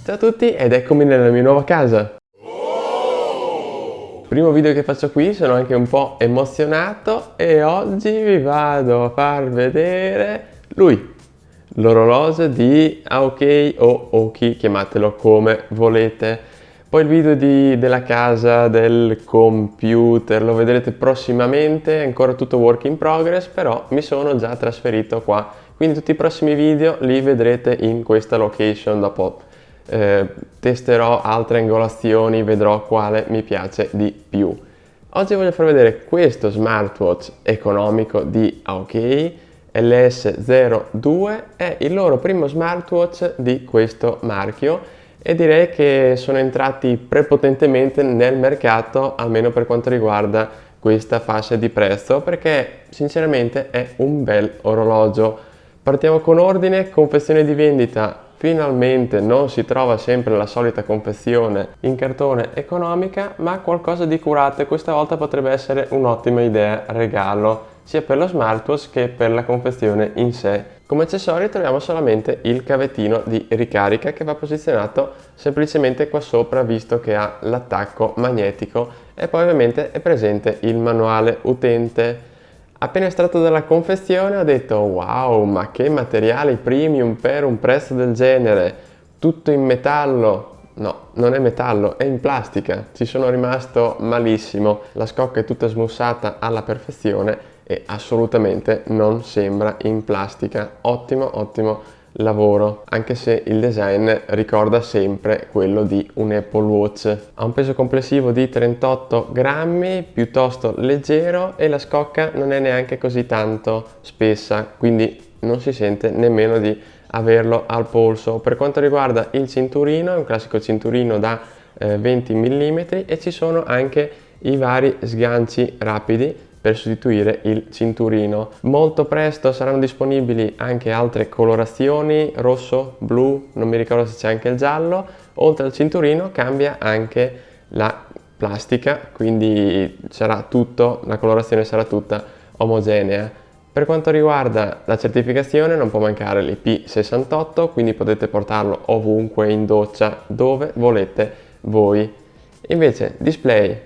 Ciao a tutti ed eccomi nella mia nuova casa. Primo video che faccio qui, sono anche un po' emozionato e oggi vi vado a far vedere lui, l'orologio di Aokei o Oki, chiamatelo come volete. Poi il video della casa, del computer, lo vedrete prossimamente, è ancora tutto work in progress, però mi sono già trasferito qua. Quindi tutti i prossimi video li vedrete in questa location dopo. Testerò altre angolazioni, vedrò quale mi piace di più. Oggi voglio far vedere questo smartwatch economico di Aokei, LS02, è il loro primo smartwatch di questo marchio e direi che sono entrati prepotentemente nel mercato, almeno per quanto riguarda questa fascia di prezzo, perché sinceramente è un bel orologio. Partiamo con ordine, confezione di vendita. Finalmente non si trova sempre la solita confezione in cartone economica, ma qualcosa di curato e questa volta potrebbe essere un'ottima idea regalo, sia per lo smartwatch che per la confezione in sé. Come accessorio troviamo solamente il cavettino di ricarica che va posizionato semplicemente qua sopra, visto che ha l'attacco magnetico, e poi ovviamente è presente il manuale utente. Appena estratto dalla confezione ho detto wow, ma che materiali premium per un prezzo del genere, tutto in metallo. No, non è metallo, è in plastica. Ci sono rimasto malissimo, la scocca è tutta smussata alla perfezione e assolutamente non sembra in plastica. Ottimo lavoro, anche se il design ricorda sempre quello di un Apple Watch. Ha un peso complessivo di 38 grammi, piuttosto leggero, e la scocca non è neanche così tanto spessa, quindi non si sente nemmeno di averlo al polso. Per quanto riguarda il cinturino, è un classico cinturino da 20 mm e ci sono anche i vari sganci rapidi per sostituire il cinturino. Molto presto saranno disponibili anche altre colorazioni, rosso, blu, non mi ricordo se c'è anche il giallo. Oltre al cinturino cambia anche la plastica, quindi sarà tutto, la colorazione sarà tutta omogenea. Per quanto riguarda la certificazione non può mancare l'IP68, quindi potete portarlo ovunque in doccia, dove volete voi. Invece display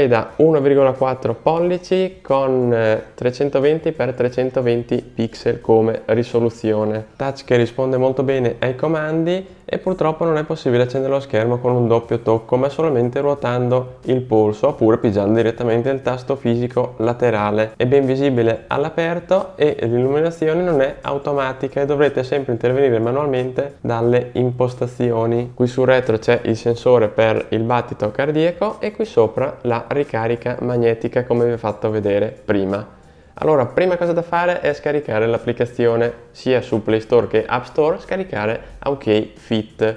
da 1,4 pollici con 320x320 pixel come risoluzione, touch che risponde molto bene ai comandi e purtroppo non è possibile accendere lo schermo con un doppio tocco, ma solamente ruotando il polso oppure pigiando direttamente il tasto fisico laterale. È ben visibile all'aperto e l'illuminazione non è automatica e dovrete sempre intervenire manualmente dalle impostazioni. Qui sul retro c'è il sensore per il battito cardiaco e qui sopra la ricarica magnetica, come vi ho fatto vedere prima. Allora, prima cosa da fare è scaricare l'applicazione sia su Play Store che App Store, scaricare Aokei Fit.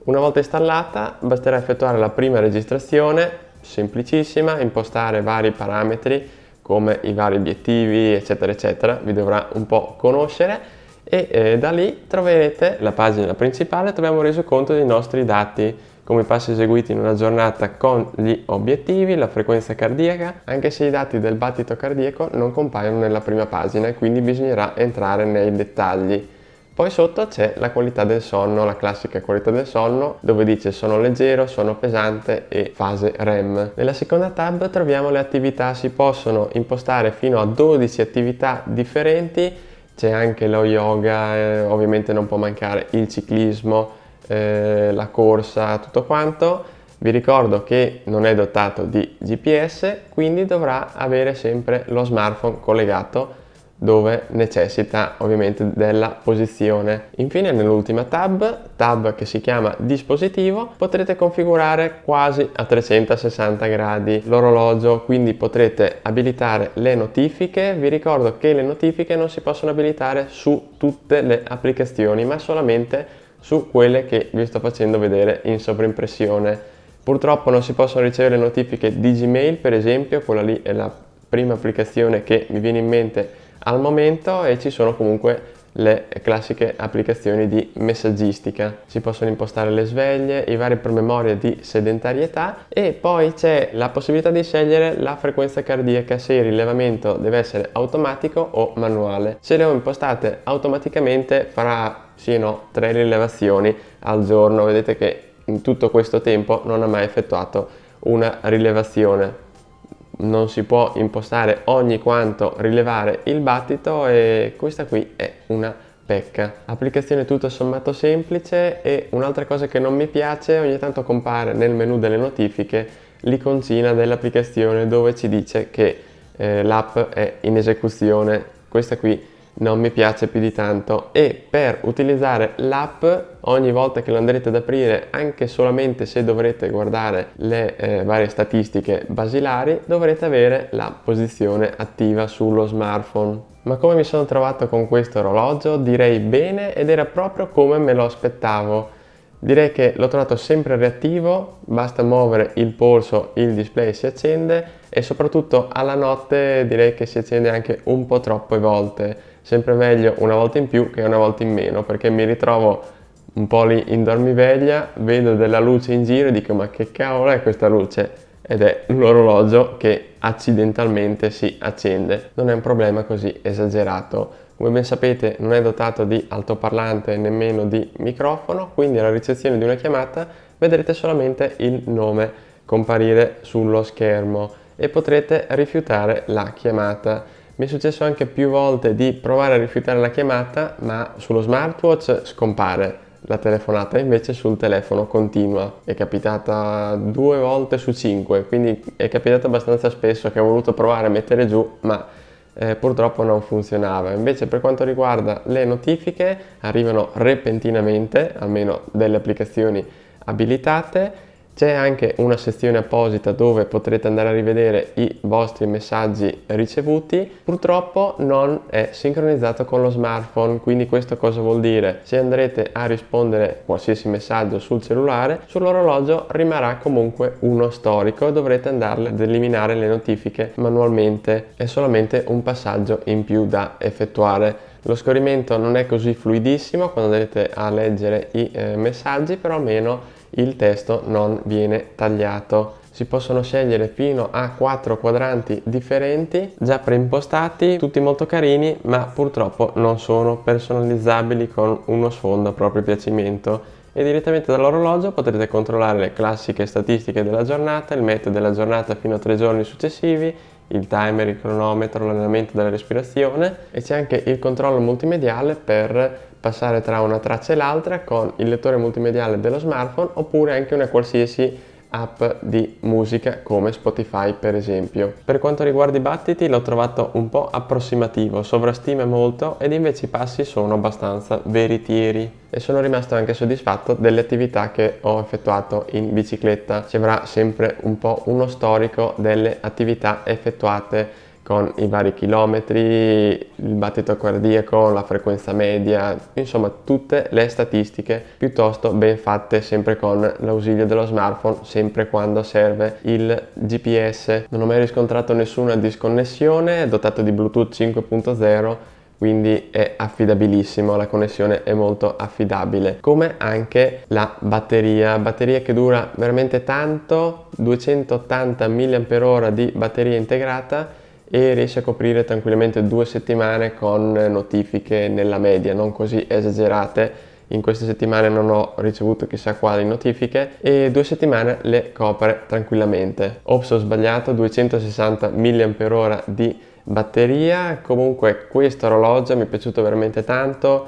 Una volta installata basterà effettuare la prima registrazione, semplicissima, impostare vari parametri come i vari obiettivi eccetera eccetera, vi dovrà un po' conoscere e da lì troverete la pagina principale, troviamo un resoconto dei nostri dati, come i passi eseguiti in una giornata con gli obiettivi, la frequenza cardiaca, anche se i dati del battito cardiaco non compaiono nella prima pagina e quindi bisognerà entrare nei dettagli. Poi sotto c'è la qualità del sonno, la classica qualità del sonno, dove dice sonno leggero, sonno pesante e fase REM. Nella seconda tab troviamo le attività, si possono impostare fino a 12 attività differenti, c'è anche lo yoga, ovviamente non può mancare il ciclismo, la corsa, tutto quanto. Vi ricordo che non è dotato di GPS, quindi dovrà avere sempre lo smartphone collegato dove necessita ovviamente della posizione. Infine nell'ultima tab che si chiama dispositivo, potrete configurare quasi a 360 gradi l'orologio, quindi potrete abilitare le notifiche. Vi ricordo che le notifiche non si possono abilitare su tutte le applicazioni, ma solamente su quelle che vi sto facendo vedere in sovraimpressione. Purtroppo non si possono ricevere notifiche di Gmail, per esempio, quella lì è la prima applicazione che mi viene in mente al momento, e ci sono comunque le classiche applicazioni di messaggistica. Si possono impostare le sveglie, i vari promemoria di sedentarietà e poi c'è la possibilità di scegliere la frequenza cardiaca, se il rilevamento deve essere automatico o manuale. Se le ho impostate automaticamente farà sì e no 3 rilevazioni al giorno. Vedete che in tutto questo tempo non ha mai effettuato una rilevazione. Non si può impostare ogni quanto rilevare il battito e questa qui è una pecca. Applicazione tutto sommato semplice, e un'altra cosa che non mi piace, ogni tanto compare nel menu delle notifiche l'iconcina dell'applicazione dove ci dice che l'app è in esecuzione. Questa qui non mi piace più di tanto, e per utilizzare l'app ogni volta che lo andrete ad aprire, anche solamente se dovrete guardare le varie statistiche basilari, dovrete avere la posizione attiva sullo smartphone. Ma come mi sono trovato con questo orologio? Direi bene, ed era proprio come me lo aspettavo. Direi che l'ho trovato sempre reattivo, basta muovere il polso, il display si accende, e soprattutto alla notte direi che si accende anche un po' troppe volte. Sempre meglio una volta in più che una volta in meno, perché mi ritrovo un po' lì in dormiveglia, vedo della luce in giro e dico: ma che cavolo è questa luce? Ed è l'orologio che accidentalmente si accende. Non è un problema così esagerato. Come ben sapete non è dotato di altoparlante nemmeno di microfono, quindi alla ricezione di una chiamata vedrete solamente il nome comparire sullo schermo e potrete rifiutare la chiamata. Mi è successo anche più volte di provare a rifiutare la chiamata, ma sullo smartwatch scompare la telefonata, invece sul telefono continua. È capitata 2 volte su 5, quindi è capitato abbastanza spesso che ho voluto provare a mettere giù, ma purtroppo non funzionava. Invece per quanto riguarda le notifiche, arrivano repentinamente, almeno delle applicazioni abilitate. C'è anche una sezione apposita dove potrete andare a rivedere i vostri messaggi ricevuti. Purtroppo non è sincronizzato con lo smartphone, quindi questo cosa vuol dire? Se andrete a rispondere qualsiasi messaggio sul cellulare, sull'orologio rimarrà comunque uno storico e dovrete andarle ad eliminare le notifiche manualmente. È solamente un passaggio in più da effettuare. Lo scorrimento non è così fluidissimo quando andrete a leggere i messaggi, però almeno il testo non viene tagliato. Si possono scegliere fino a 4 quadranti differenti già preimpostati, tutti molto carini, ma purtroppo non sono personalizzabili con uno sfondo a proprio piacimento. E direttamente dall'orologio potrete controllare le classiche statistiche della giornata, il meteo della giornata fino a 3 giorni successivi, il timer, il cronometro, l'allenamento della respirazione, e c'è anche il controllo multimediale per passare tra una traccia e l'altra con il lettore multimediale dello smartphone, oppure anche una qualsiasi app di musica come Spotify per esempio. Per quanto riguarda i battiti l'ho trovato un po' approssimativo, sovrastima molto, ed invece i passi sono abbastanza veritieri, e sono rimasto anche soddisfatto delle attività che ho effettuato in bicicletta. Ci avrà sempre un po' uno storico delle attività effettuate con i vari chilometri, il battito cardiaco, la frequenza media, insomma tutte le statistiche piuttosto ben fatte, sempre con l'ausilio dello smartphone, sempre quando serve il GPS. Non ho mai riscontrato nessuna disconnessione, è dotato di Bluetooth 5.0, quindi è affidabilissimo, la connessione è molto affidabile, come anche la batteria che dura veramente tanto, 280 mAh di batteria integrata, e riesce a coprire tranquillamente 2 settimane con notifiche nella media, non così esagerate. In queste settimane non ho ricevuto chissà quali notifiche, e 2 settimane le copre tranquillamente. Ops, ho sbagliato, 260 mAh di batteria. Comunque questo orologio mi è piaciuto veramente tanto,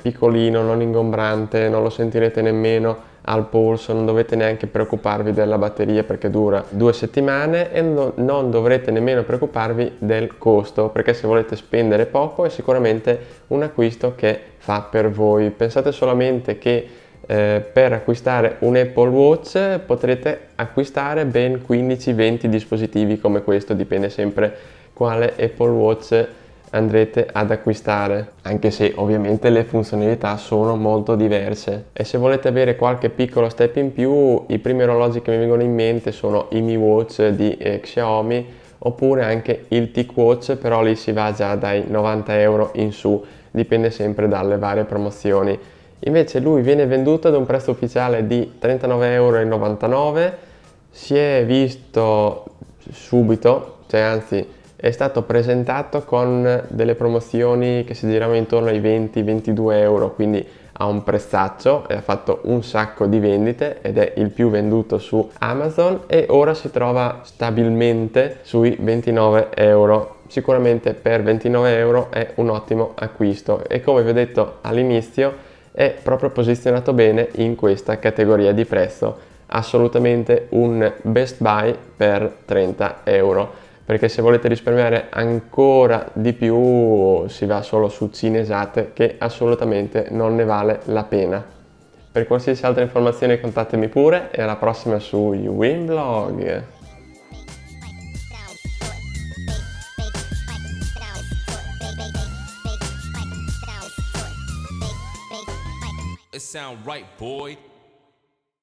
piccolino, non ingombrante, non lo sentirete nemmeno al polso, non dovete neanche preoccuparvi della batteria perché dura 2 settimane, e non dovrete nemmeno preoccuparvi del costo, perché se volete spendere poco è sicuramente un acquisto che fa per voi. Pensate solamente che per acquistare un Apple Watch potrete acquistare ben 15-20 dispositivi come questo, dipende sempre quale Apple Watch andrete ad acquistare, anche se ovviamente le funzionalità sono molto diverse. E se volete avere qualche piccolo step in più, i primi orologi che mi vengono in mente sono i Mi Watch di Xiaomi, oppure anche il TicWatch, però lì si va già dai 90 euro in su, dipende sempre dalle varie promozioni. Invece lui viene venduto ad un prezzo ufficiale di 39,99 euro, si è visto subito, cioè anzi È stato presentato con delle promozioni che si giravano intorno ai 20-22 euro, quindi ha un prezzaccio e ha fatto un sacco di vendite ed è il più venduto su Amazon e ora si trova stabilmente sui 29 euro. Sicuramente per 29 euro è un ottimo acquisto e come vi ho detto all'inizio è proprio posizionato bene in questa categoria di prezzo. Assolutamente un best buy per 30 euro. Perché se volete risparmiare ancora di più si va solo su Cinesate che assolutamente non ne vale la pena. Per qualsiasi altra informazione contattemi pure e alla prossima su Winblog. It sound right, boy.